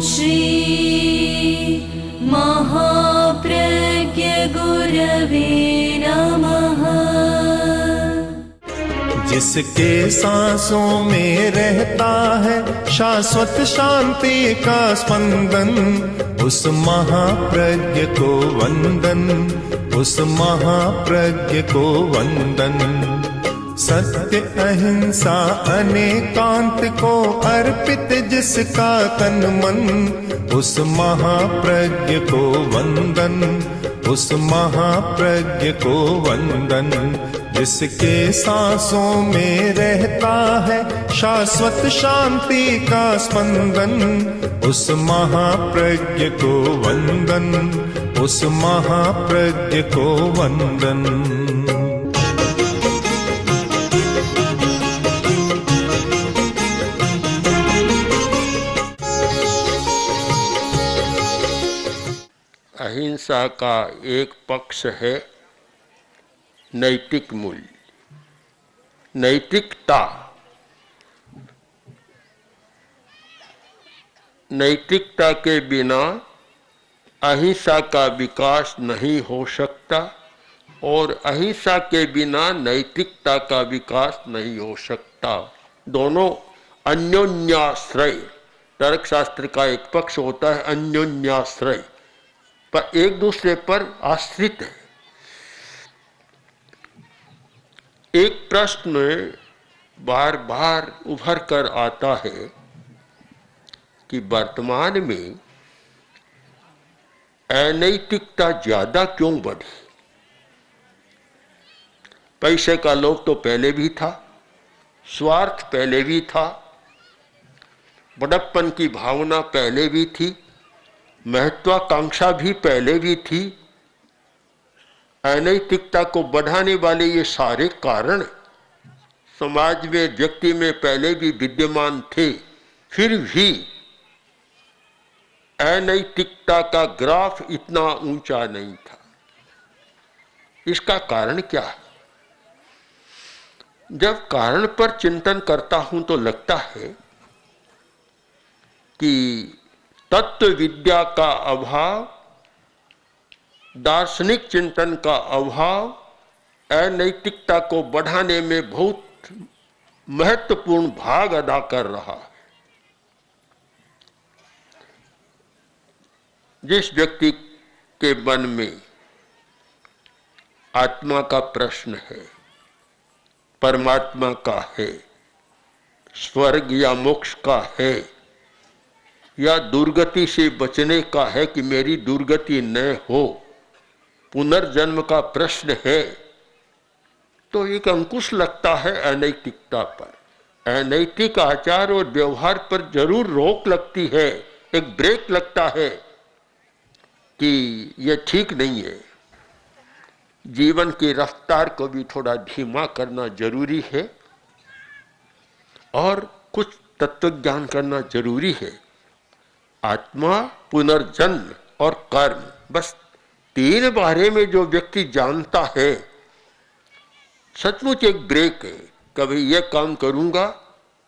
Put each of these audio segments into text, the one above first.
श्री महाप्रज्ञ गुरवे नमः। जिसके सांसों में रहता है शाश्वत शांति का स्पंदन, उस महाप्रज्ञ को वंदन, उस महाप्रज्ञ को वंदन। सत्य अहिंसा अनेकांत को अर्पित जिसका तन मन, उस महाप्रज्ञ को वंदन, उस महाप्रज्ञ को वंदन। जिसके सांसों में रहता है शाश्वत शांति का स्पंदन, उस महाप्रज्ञ को वंदन, उस महाप्रज्ञ को वंदन। अहिंसा का एक पक्ष है नैतिक मूल्य, नैतिकता। नैतिकता के बिना अहिंसा का विकास नहीं हो सकता और अहिंसा के बिना नैतिकता का विकास नहीं हो सकता। दोनों अन्योन्याश्रय, तर्कशास्त्र का एक पक्ष होता है अन्योन्याश्रय, पर एक दूसरे पर आश्रित है। एक प्रश्न बार बार उभर कर आता है कि वर्तमान में अनैतिकता ज्यादा क्यों बढ़ी। पैसे का लोभ तो पहले भी था, स्वार्थ पहले भी था, बड़प्पन की भावना पहले भी थी, महत्वाकांक्षा भी पहले भी थी। अनैतिकता को बढ़ाने वाले ये सारे कारण समाज में, व्यक्ति में पहले भी विद्यमान थे, फिर भी अनैतिकता का ग्राफ इतना ऊंचा नहीं था। इसका कारण क्या है? जब कारण पर चिंतन करता हूं तो लगता है कि तत्व विद्या का अभाव, दार्शनिक चिंतन का अभाव अनैतिकता को बढ़ाने में बहुत महत्वपूर्ण भाग अदा कर रहा है। जिस व्यक्ति के मन में आत्मा का प्रश्न है, परमात्मा का है, स्वर्ग या मोक्ष का है, या दुर्गति से बचने का है कि मेरी दुर्गति न हो, पुनर्जन्म का प्रश्न है, तो एक अंकुश लगता है अनैतिकता पर। अनैतिक आचार और व्यवहार पर जरूर रोक लगती है, एक ब्रेक लगता है कि यह ठीक नहीं है। जीवन की रफ्तार को भी थोड़ा धीमा करना जरूरी है और कुछ तत्वज्ञान करना जरूरी है। आत्मा, पुनर्जन्म और कर्म, बस तीन बारे में जो व्यक्ति जानता है, सचमुच एक ब्रेक है। कभी यह काम करूंगा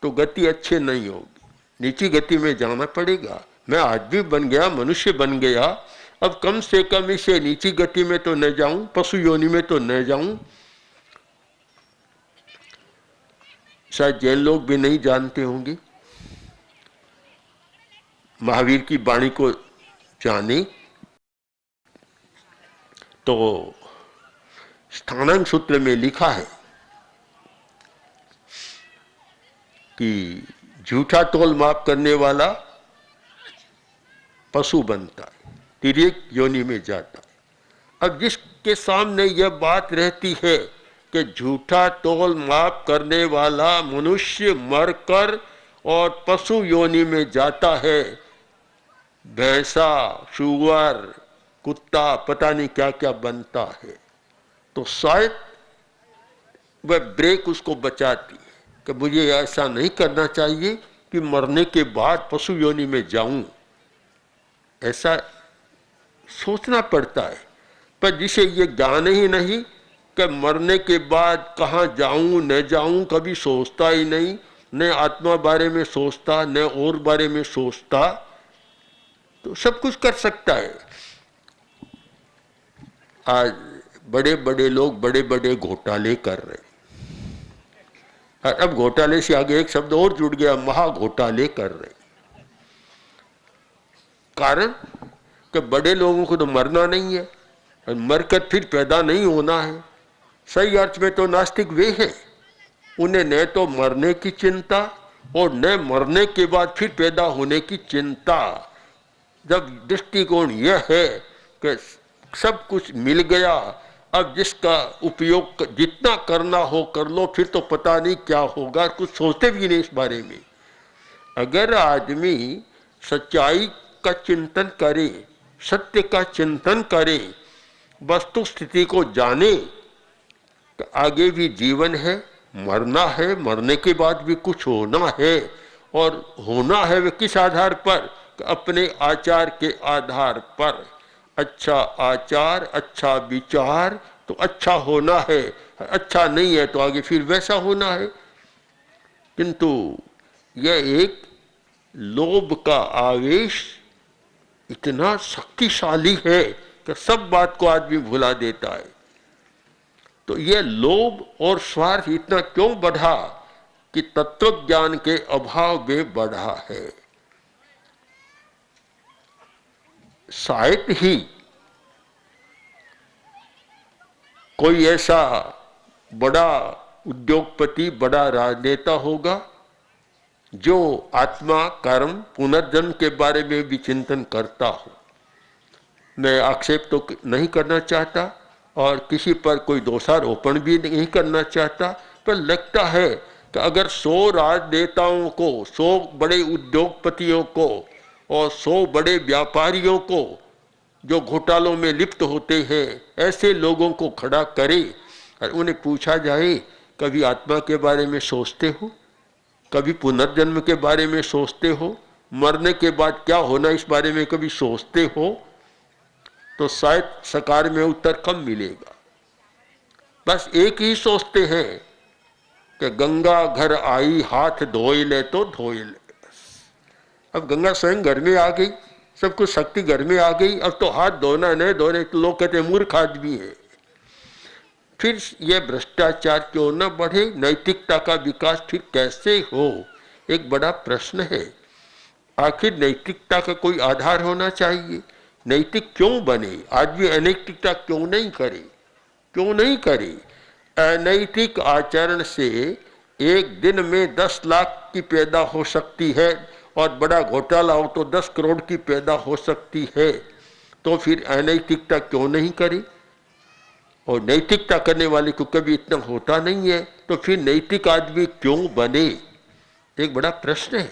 तो गति अच्छे नहीं होगी, नीची गति में जाना पड़ेगा। मैं आदमी बन गया, मनुष्य बन गया, अब कम से कम इसे नीची गति में तो न जाऊं, पशु योनि में तो न जाऊं। शायद जैन लोग भी नहीं जानते होंगे, महावीर की वाणी को जाने तो स्थानांक सूत्र में लिखा है कि झूठा तोल माप करने वाला पशु बनता है, तिर्यक योनि में जाता है। अब जिसके सामने यह बात रहती है कि झूठा तोल माप करने वाला मनुष्य मरकर और पशु योनि में जाता है, भैंसा, सुअर, कुत्ता, पता नहीं क्या क्या बनता है, तो शायद वह ब्रेक उसको बचाती है कि मुझे ऐसा नहीं करना चाहिए कि मरने के बाद पशु योनि में जाऊं। ऐसा सोचना पड़ता है, पर जिसे ये ज्ञान ही नहीं कि मरने के बाद कहाँ जाऊं न जाऊं, कभी सोचता ही नहीं, न आत्मा बारे में सोचता, न और बारे में सोचता, तो सब कुछ कर सकता है। आज बड़े बड़े लोग बड़े बड़े घोटाले कर रहे हैं, और अब घोटाले से आगे एक शब्द और जुड़ गया, महा घोटाले कर रहे हैं। कारण कि बड़े लोगों को तो मरना नहीं है और मरकर फिर पैदा नहीं होना है। सही अर्थ में तो नास्तिक वे हैं, उन्हें न तो मरने की चिंता और न मरने के बाद फिर पैदा होने की चिंता। जब दृष्टिकोण यह है कि सब कुछ मिल गया, अब जिसका उपयोग जितना करना हो कर लो, फिर तो पता नहीं क्या होगा, कुछ सोचते भी नहीं इस बारे में। अगर आदमी सच्चाई का चिंतन करे, सत्य का चिंतन करे, वस्तु स्थिति को जाने कि आगे भी जीवन है, मरना है, मरने के बाद भी कुछ होना है, और होना है वे किस आधार पर? अपने आचार के आधार पर। अच्छा आचार, अच्छा विचार तो अच्छा होना है, अच्छा नहीं है तो आगे फिर वैसा होना है। किंतु यह एक लोभ का आवेश इतना शक्तिशाली है कि सब बात को आदमी भुला देता है। तो यह लोभ और स्वार्थ इतना क्यों बढ़ा? कि तत्व ज्ञान के अभाव में बढ़ा है। शायद ही कोई ऐसा बड़ा उद्योगपति, बड़ा राजनेता होगा जो आत्मा, कर्म, पुनर्जन्म के बारे में भी चिंतन करता हो। मैं आक्षेप तो नहीं करना चाहता और किसी पर कोई दोषारोपण भी नहीं करना चाहता, पर लगता है कि अगर 100 राजनेताओं को, 100 बड़े उद्योगपतियों को और 100 बड़े व्यापारियों को जो घोटालों में लिप्त होते हैं, ऐसे लोगों को खड़ा करे और उन्हें पूछा जाए, कभी आत्मा के बारे में सोचते हो? कभी पुनर्जन्म के बारे में सोचते हो? मरने के बाद क्या होना इस बारे में कभी सोचते हो? तो शायद सकार में उत्तर कम मिलेगा। बस एक ही सोचते हैं कि गंगा घर आई, हाथ धोई ले तो धोई ले। अब गंगा स्वयं घर में आ गई, सब कुछ शक्ति घर में आ गई, अब तो हाथ धोना नहीं धोने, तो लोग कहते मूर्ख आदमी है। फिर यह भ्रष्टाचार क्यों न बढ़े? नैतिकता का विकास फिर कैसे हो? एक बड़ा प्रश्न है। आखिर नैतिकता का कोई आधार होना चाहिए। नैतिक क्यों बने? आदमी अनैतिकता क्यों नहीं करे? क्यों नहीं करे? अनैतिक आचरण से एक दिन में 10 लाख की पैदा हो सकती है और बड़ा घोटाला हो तो 10 करोड़ की पैदा हो सकती है। तो फिर अनैतिकता क्यों नहीं करे? और नैतिकता करने वाले को कभी इतना होता नहीं है, तो फिर नैतिक आदमी क्यों बने? एक बड़ा प्रश्न है।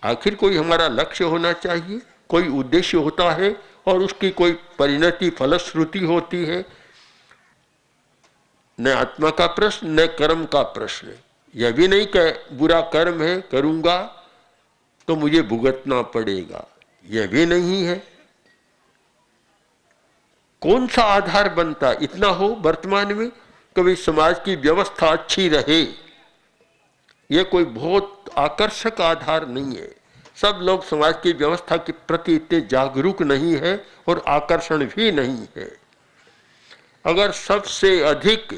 आखिर कोई हमारा लक्ष्य होना चाहिए, कोई उद्देश्य होता है और उसकी कोई परिणति, फलश्रुति होती है। न आत्मा का प्रश्न, न कर्म का प्रश्न। यह भी नहीं कि बुरा कर्म है, करूंगा तो मुझे भुगतना पड़ेगा, यह भी नहीं है। कौन सा आधार बनता? इतना हो वर्तमान में कभी समाज की व्यवस्था अच्छी रहे, यह कोई बहुत आकर्षक आधार नहीं है। सब लोग समाज की व्यवस्था के प्रति इतने जागरूक नहीं है और आकर्षण भी नहीं है। अगर सबसे अधिक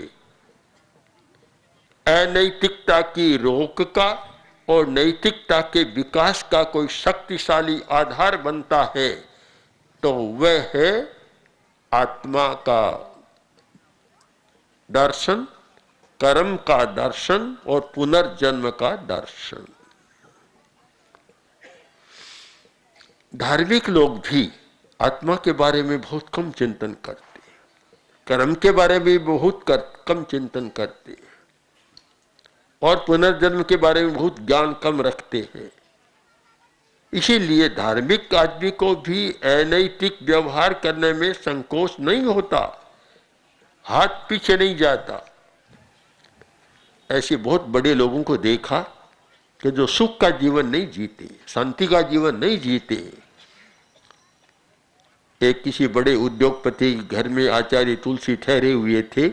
अनैतिकता की रोक का और नैतिकता के विकास का कोई शक्तिशाली आधार बनता है तो वह है आत्मा का दर्शन, कर्म का दर्शन और पुनर्जन्म का दर्शन। धार्मिक लोग भी आत्मा के बारे में बहुत कम चिंतन करते हैं, कर्म के बारे में बहुत कम चिंतन करते हैं और पुनर्जन्म के बारे में बहुत ज्ञान कम रखते हैं। इसीलिए धार्मिक आदमी को भी अनैतिक व्यवहार करने में संकोच नहीं होता, हाथ पीछे नहीं जाता। ऐसे बहुत बड़े लोगों को देखा कि जो सुख का जीवन नहीं जीते, शांति का जीवन नहीं जीते। एक किसी बड़े उद्योगपति घर में आचार्य तुलसी ठहरे हुए थे।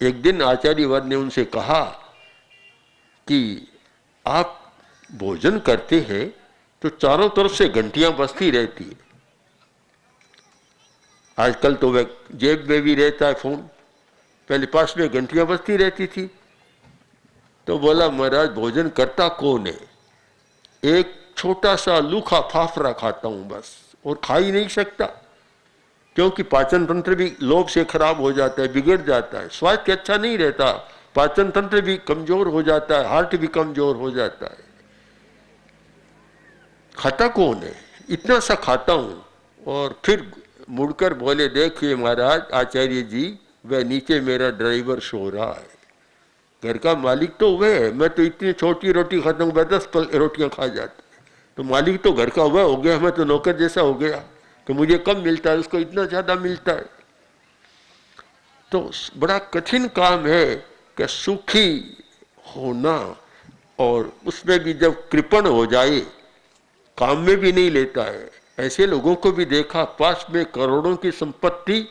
एक दिन आचार्य वर ने उनसे कहा कि आप भोजन करते हैं तो चारों तरफ से घंटियां बजती रहती है। आजकल तो वह जेब में भी रहता है फोन, पहले पास में घंटियां बजती रहती थी। तो बोला महाराज भोजन करता कौन है? एक छोटा सा लूखा फाफरा खाता हूं बस, और खा ही नहीं सकता, क्योंकि पाचन तंत्र भी लोभ से खराब हो जाता है, बिगड़ जाता है, स्वास्थ्य अच्छा नहीं रहता, पाचन तंत्र भी कमजोर हो जाता है, हार्ट भी कमजोर हो जाता है। खाता कौन है? इतना सा खाता हूं। और फिर मुड़कर बोले, देखिए महाराज आचार्य जी, वह नीचे मेरा ड्राइवर सो रहा है, घर का मालिक तो वह है, मैं तो इतनी छोटी रोटी खाता हूँ, 10 रोटियां खा जाता है, तो मालिक तो घर का वह हो गया, मैं तो नौकर जैसा हो गया कि मुझे कम मिलता है, उसको इतना ज्यादा मिलता है। तो बड़ा कठिन काम है कि सुखी होना, और उसमें भी जब कृपण हो जाए, काम में भी नहीं लेता है। ऐसे लोगों को भी देखा, पास में करोड़ों की संपत्ति,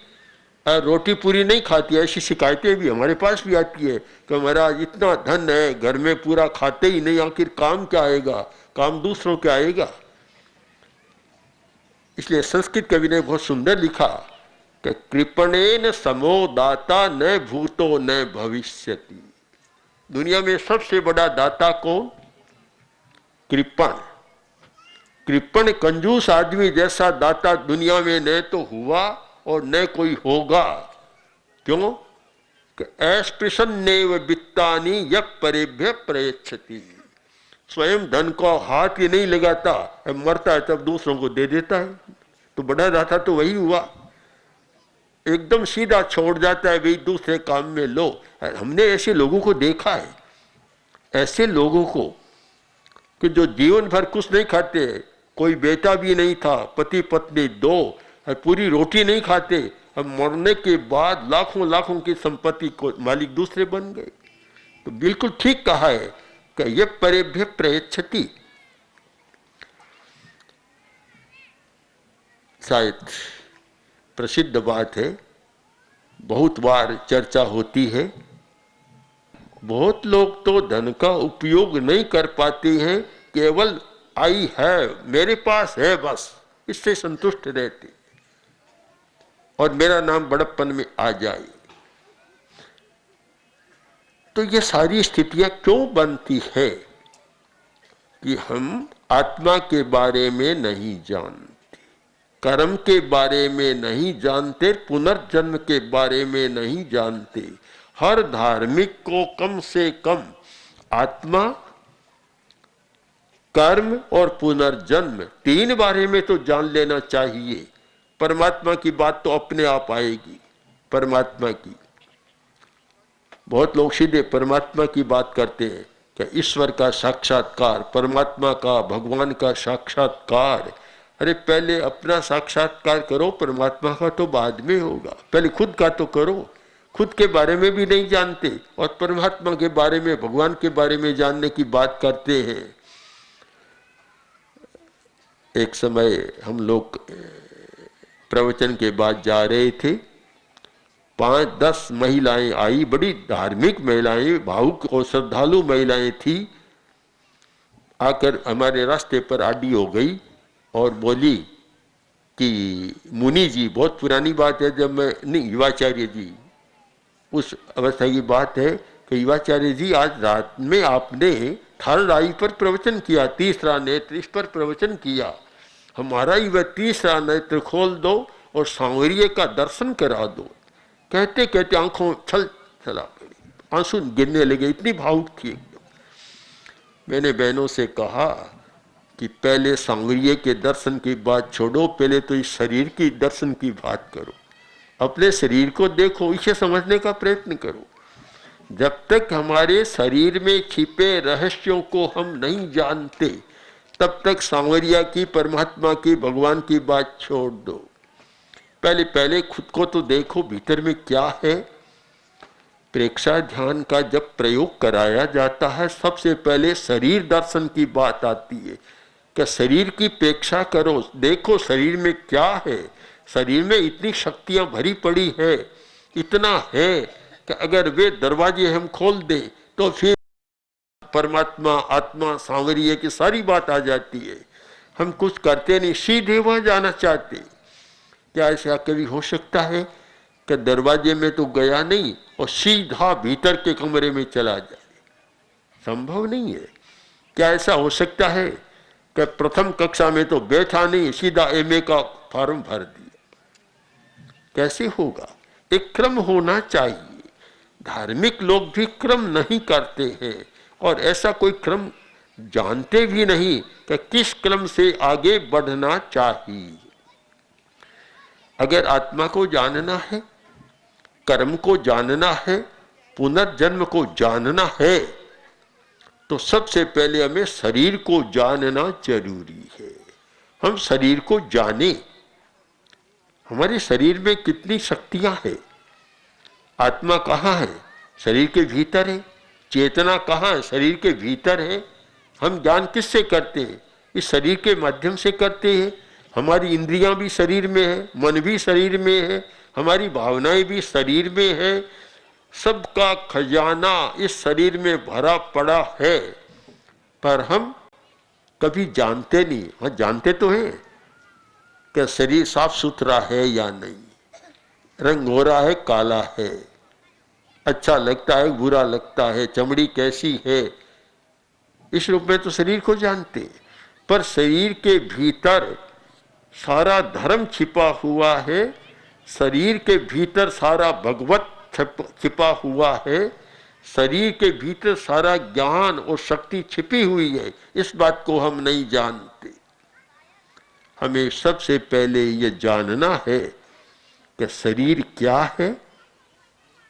रोटी पूरी नहीं खाती। ऐसी शिकायतें भी हमारे पास भी आती है कि महाराज इतना धन है, घर में पूरा खाते ही नहीं, आखिर काम क्या आएगा, काम दूसरों क्या आएगा। इसलिए संस्कृत कवि ने बहुत सुंदर लिखा कि कृपणेन समो दाता न भूतो न भविष्यति। दुनिया में सबसे बड़ा दाता कौन? कृपण। कृपण कंजूस आदमी जैसा दाता दुनिया में न तो हुआ और न कोई होगा। क्यों? अस्पृशन्नेव वित्तानि यः परेभ्यः प्रयच्छति। स्वयं धन को हाथ ही नहीं लगाता, मरता है तब दूसरों को दे देता है। तो बड़ा दाता तो वही हुआ, एकदम सीधा छोड़ जाता है, भाई दूसरे काम में लो। हमने ऐसे लोगों को देखा है, ऐसे लोगों को कि जो जीवन भर कुछ नहीं खाते, कोई बेटा भी नहीं था, पति पत्नी 2, पूरी रोटी नहीं खाते, अब मरने के बाद लाखों लाखों की संपत्ति को मालिक दूसरे बन गए। तो बिल्कुल ठीक कहा है कि ये परेभ्य प्रयच्छति। शायद प्रसिद्ध बात है, बहुत बार चर्चा होती है। बहुत लोग तो धन का उपयोग नहीं कर पाते हैं, केवल आई है, मेरे पास है, बस इससे संतुष्ट रहते और मेरा नाम बड़प्पन में आ जाए। तो ये सारी स्थितियां क्यों बनती है कि हम आत्मा के बारे में नहीं जानते, कर्म के बारे में नहीं जानते, पुनर्जन्म के बारे में नहीं जानते। हर धार्मिक को कम से कम आत्मा, कर्म और पुनर्जन्म 3 बारे में तो जान लेना चाहिए। परमात्मा की बात तो अपने आप आएगी। परमात्मा की, बहुत लोग सीधे परमात्मा की बात करते हैं कि ईश्वर का साक्षात्कार, परमात्मा का, भगवान का साक्षात्कार। अरे पहले अपना साक्षात्कार करो, परमात्मा का तो बाद में होगा, पहले खुद का तो करो। खुद के बारे में भी नहीं जानते और परमात्मा के बारे में, भगवान के बारे में जानने की बात करते हैं। एक समय हम लोग प्रवचन के बाद जा रहे थे, 5-10 महिलाएं आई, बड़ी धार्मिक महिलाएं, भावुक और श्रद्धालु महिलाएं थी। आकर हमारे रास्ते पर आड़ी हो गई और बोली कि मुनि जी, बहुत पुरानी बात है, जब मैं नहीं, युवाचार्य जी, उस अवस्था की बात है कि युवाचार्य जी आज रात में आपने थर्ड आई पर प्रवचन किया, तीसरा नेत्र इस पर प्रवचन किया, हमारा ही वह तीसरा नेत्र खोल दो और सांवरिये का दर्शन करा दो। कहते कहते आंखों छल चला पड़ी, आंसू गिरने लगे, इतनी भावुक थी। मैंने बहनों से कहा कि पहले सांवरिये के दर्शन की बात छोड़ो, पहले तो इस शरीर की दर्शन की बात करो, अपने शरीर को देखो, इसे समझने का प्रयत्न करो। जब तक हमारे शरीर में छिपे रहस्यों को हम नहीं जानते, तब तक सांवरिया की, परमात्मा की, भगवान की बात छोड़ दो। पहले पहले खुद को तो देखो, भीतर में क्या है। प्रेक्षा ध्यान का जब प्रयोग कराया जाता है, सबसे पहले शरीर दर्शन की बात आती है कि शरीर की प्रेक्षा करो, देखो शरीर में क्या है। शरीर में इतनी शक्तियां भरी पड़ी है, इतना है कि अगर वे दरवाजे हम खोल दें तो फिर परमात्मा, आत्मा, सांवरिये की सारी बात आ जाती है। हम कुछ करते नहीं, सीधे वहां जाना चाहते। क्या ऐसा कभी हो सकता है कि दरवाजे में तो गया नहीं और सीधा भीतर के कमरे में चला जाए? संभव नहीं है। क्या ऐसा हो सकता है कि प्रथम कक्षा में तो बैठा नहीं, सीधा एमए का फॉर्म भर दिया? कैसे होगा? एक क्रम होना चाहिए। धार्मिक लोग भी क्रम नहीं करते हैं और ऐसा कोई क्रम जानते भी नहीं कि किस क्रम से आगे बढ़ना चाहिए। अगर आत्मा को जानना है, कर्म को जानना है, पुनर्जन्म को जानना है, तो सबसे पहले हमें शरीर को जानना जरूरी है। हम शरीर को जाने, हमारे शरीर में कितनी शक्तियां हैं। आत्मा कहाँ है? शरीर के भीतर है। चेतना कहाँ है? शरीर के भीतर है। हम ज्ञान किससे करते हैं? इस शरीर के माध्यम से करते हैं। हमारी इंद्रियां भी शरीर में है, मन भी शरीर में है, हमारी भावनाएं भी शरीर में है। सबका खजाना इस शरीर में भरा पड़ा है, पर हम कभी जानते नहीं। हाँ, जानते तो हैं कि शरीर साफ सुथरा है या नहीं, रंग हो रहा है, काला है, अच्छा लगता है, बुरा लगता है, चमड़ी कैसी है, इस रूप में तो शरीर को जानते। पर शरीर के भीतर सारा धर्म छिपा हुआ है, शरीर के भीतर सारा भगवत छिपा हुआ है, शरीर के भीतर सारा ज्ञान और शक्ति छिपी हुई है। इस बात को हम नहीं जानते। हमें सबसे पहले ये जानना है कि शरीर क्या है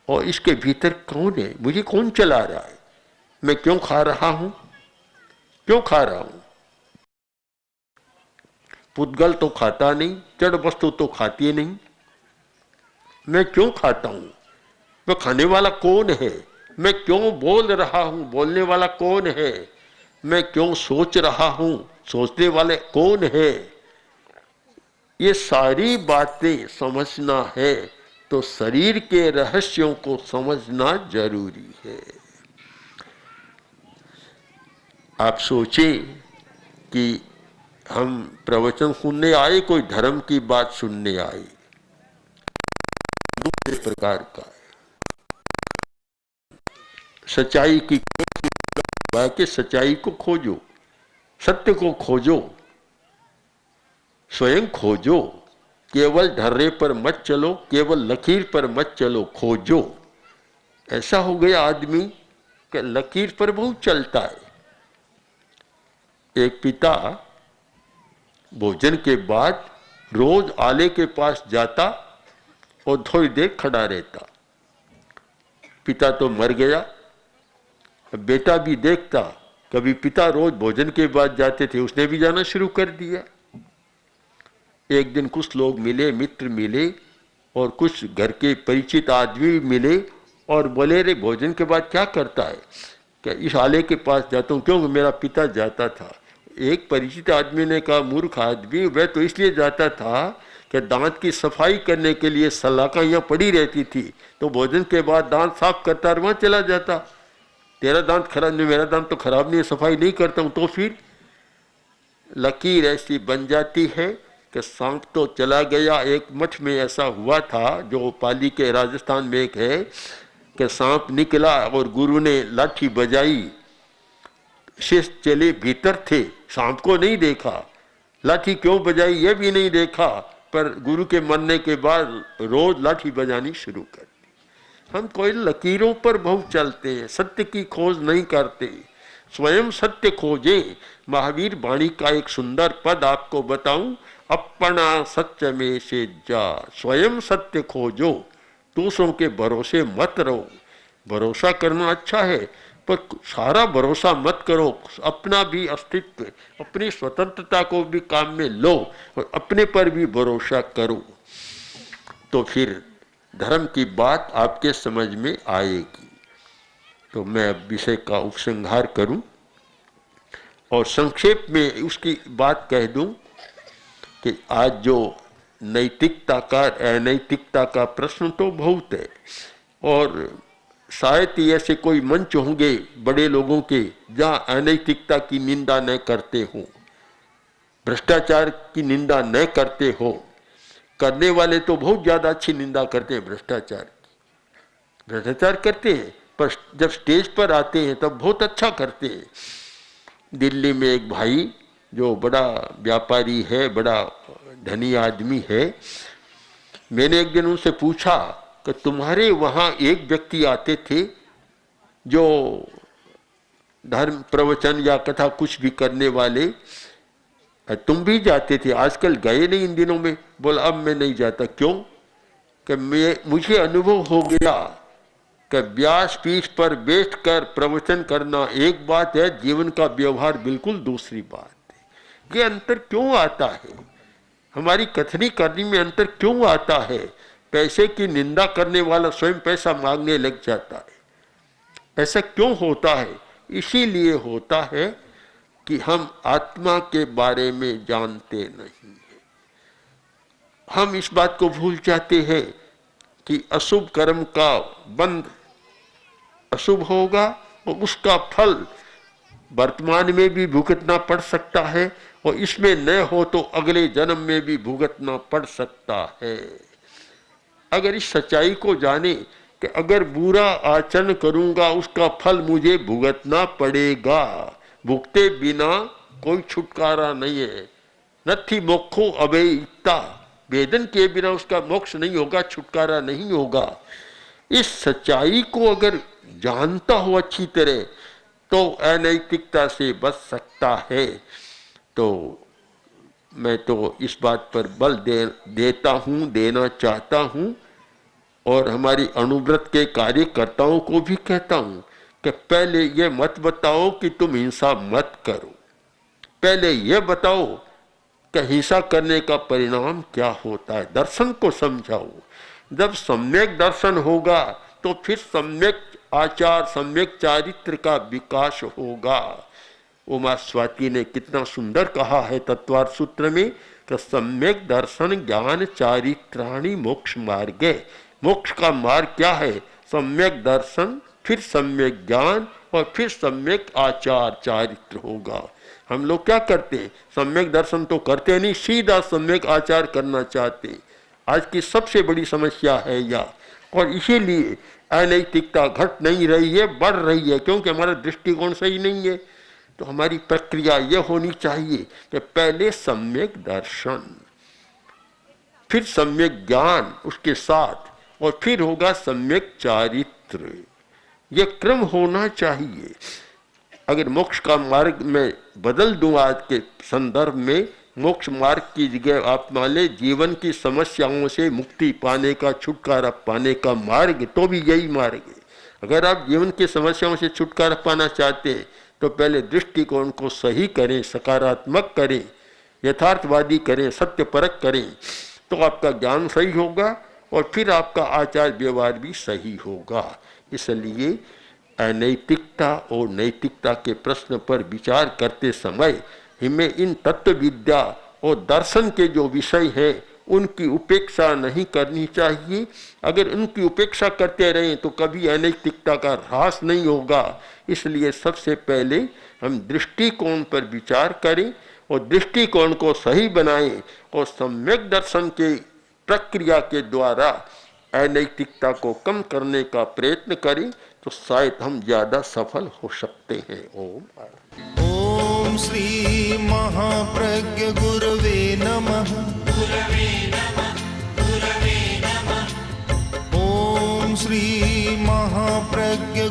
और इसके भीतर कौन है, मुझे कौन चला रहा है, मैं क्यों खा रहा हूं, क्यों खा रहा हूं। पुद्गल तो खाता नहीं, जड़ वस्तु तो खाती नहीं, मैं क्यों खाता हूं, मैं खाने वाला कौन है, मैं क्यों बोल रहा हूं, बोलने वाला कौन है, मैं क्यों सोच रहा हूं, सोचने वाले कौन है। ये सारी बातें समझना है तो शरीर के रहस्यों को समझना जरूरी है। आप सोचें कि हम प्रवचन सुनने आए, कोई धर्म की बात सुनने आए, दूसरे प्रकार का है। सच्चाई की कि सच्चाई को खोजो, सत्य को खोजो, स्वयं खोजो, केवल ढर्रे पर मत चलो, केवल लकीर पर मत चलो, खोजो। ऐसा हो गया आदमी कि लकीर पर बहुत चलता है। एक पिता भोजन के बाद रोज आले के पास जाता और थोड़ी देर खड़ा रहता। पिता तो मर गया, बेटा भी देखता। कभी पिता रोज भोजन के बाद जाते थे, उसने भी जाना शुरू कर दिया। एक दिन कुछ लोग मिले, मित्र मिले और कुछ घर के परिचित आदमी मिले और बोले, रे भोजन के बाद क्या करता है? क्या इस आले के पास जाता हूँ, क्योंकि मेरा पिता जाता था। एक परिचित आदमी ने कहा, मूर्ख आदमी, वह तो इसलिए जाता था कि दांत की सफाई करने के लिए सलाखा यहाँ पड़ी रहती थी, तो भोजन के बाद दांत साफ करता और वहाँ चला जाता। तेरा दांत खराब नहीं, मेरा दांत तो खराब नहीं है, सफाई नहीं करता हूँ। तो फिर लकीर ऐसी बन जाती है कि सांप तो चला गया। एक मठ में ऐसा हुआ था, जो पाली के राजस्थान में एक है, कि सांप निकला और गुरु ने लाठी बजाई, शिष्य चले भीतर थे, सांप को नहीं देखा, लाठी क्यों बजाई ये भी नहीं देखा, पर गुरु के मरने के बाद रोज लाठी बजानी शुरू कर दी। हम कोई लकीरों पर बहुत चलते हैं, सत्य की खोज नहीं करते, स्वयं सत्य खोजे। महावीर वाणी का एक सुंदर पद आपको बताऊं, अपना सत्य में से जा, स्वयं सत्य खोजो, दूसरों के भरोसे मत रहो। भरोसा करना अच्छा है, पर सारा भरोसा मत करो, अपना भी अस्तित्व, अपनी स्वतंत्रता को भी काम में लो और अपने पर भी भरोसा करो, तो फिर धर्म की बात आपके समझ में आएगी। तो मैं अब विषय का उपसंहार करूं और संक्षेप में उसकी बात कह दूं कि आज जो नैतिकता का अनैतिकता का प्रश्न तो बहुत है, और शायद ही ऐसे कोई मंच होंगे बड़े लोगों के जहां अनैतिकता की निंदा न करते हों। भ्रष्टाचार की निंदा न करते हो। करने वाले तो बहुत ज्यादा अच्छी निंदा करते हैं भ्रष्टाचार की, भ्रष्टाचार करते हैं, पर जब स्टेज पर आते हैं तब बहुत अच्छा करते हैं। दिल्ली में एक भाई जो बड़ा व्यापारी है, बड़ा धनी आदमी है, मैंने एक दिन उनसे पूछा कि तुम्हारे वहाँ एक व्यक्ति आते थे जो धर्म प्रवचन या कथा कुछ भी करने वाले, तुम भी जाते थे, आजकल गए नहीं इन दिनों में? बोला अब मैं नहीं जाता। क्यों? कि मुझे अनुभव हो गया कि व्यास पीठ पर बैठकर प्रवचन करना एक बात है, जीवन का व्यवहार बिल्कुल दूसरी बात है। ये अंतर क्यों आता है? हमारी कथनी करने में अंतर क्यों आता है? पैसे की निंदा करने वाला स्वयं पैसा मांगने लग जाता है। ऐसा क्यों होता है? इसीलिए होता है कि हम आत्मा के बारे में जानते नहीं हैं। हम इस बात को भूल जाते हैं कि अशुभ कर्म का बंध अशुभ होगा और उसका फल वर्तमान में भी भुगतना पड़ सकता है, और इसमें न हो तो अगले जन्म में भी भुगतना पड़ सकता है। अगर इस सच्चाई को जाने कि अगर बुरा आचरण करूंगा उसका फल मुझे भुगतना पड़ेगा, भुगते बिना कोई छुटकारा नहीं है। नथी मोक्षो अभयता, वेदन के बिना उसका मोक्ष नहीं होगा, छुटकारा नहीं होगा। इस सच्चाई को अगर जानता हो अच्छी तरह तो अनैतिकता से बच सकता है। तो मैं तो इस बात पर बल देता हूँ, देना चाहता हूँ, और हमारी अनुव्रत के कार्यकर्ताओं को भी कहता हूँ कि पहले ये मत बताओ कि तुम हिंसा मत करो, पहले ये बताओ कि हिंसा करने का परिणाम क्या होता है, दर्शन को समझाओ। जब सम्यक दर्शन होगा तो फिर सम्यक आचार, सम्यक चारित्र का विकास होगा। उमा स्वाति ने कितना सुंदर कहा है तत्वार्थ सूत्र में कि सम्यक दर्शन ज्ञान चारित्राणि मोक्ष मार्गे। मोक्ष का मार्ग क्या है? सम्यक दर्शन, फिर सम्यक ज्ञान, और फिर सम्यक आचार चारित्र होगा। हम लोग क्या करते हैं? सम्यक दर्शन तो करते नहीं, सीधा सम्यक आचार करना चाहते। आज की सबसे बड़ी समस्या है यह, और इसीलिए अनैतिकता घट नहीं रही है, बढ़ रही है, क्योंकि हमारा दृष्टिकोण सही नहीं है। तो हमारी प्रक्रिया यह होनी चाहिए कि पहले सम्यक दर्शन, फिर सम्यक ज्ञान उसके साथ, और फिर होगा सम्यक चारित्र। यह क्रम होना चाहिए। अगर मोक्ष का मार्ग में बदल दूं आज के संदर्भ में, मोक्ष मार्ग की जगह आप मान ले जीवन की समस्याओं से मुक्ति पाने का, छुटकारा पाने का मार्ग, तो भी यही मार्ग है। अगर आप जीवन की समस्याओं से छुटकारा पाना चाहते हैं तो पहले दृष्टिकोण को सही करें, सकारात्मक करें, यथार्थवादी करें, सत्यपरक करें, तो आपका ज्ञान सही होगा और फिर आपका आचार व्यवहार भी सही होगा। इसलिए अनैतिकता और नैतिकता के प्रश्न पर विचार करते समय हमें इन तत्व विद्या और दर्शन के जो विषय हैं उनकी उपेक्षा नहीं करनी चाहिए। अगर उनकी उपेक्षा करते रहें तो कभी अनैतिकता का ह्रास नहीं होगा। इसलिए सबसे पहले हम दृष्टिकोण पर विचार करें और दृष्टिकोण को सही बनाएं और सम्यक दर्शन के प्रक्रिया के द्वारा अनैतिकता को कम करने का प्रयत्न करें, तो शायद हम ज्यादा सफल हो सकते हैं। ओम श्री महाप्रज्ञ गुरवे नमः। ओम श्री महाप्रज्ञ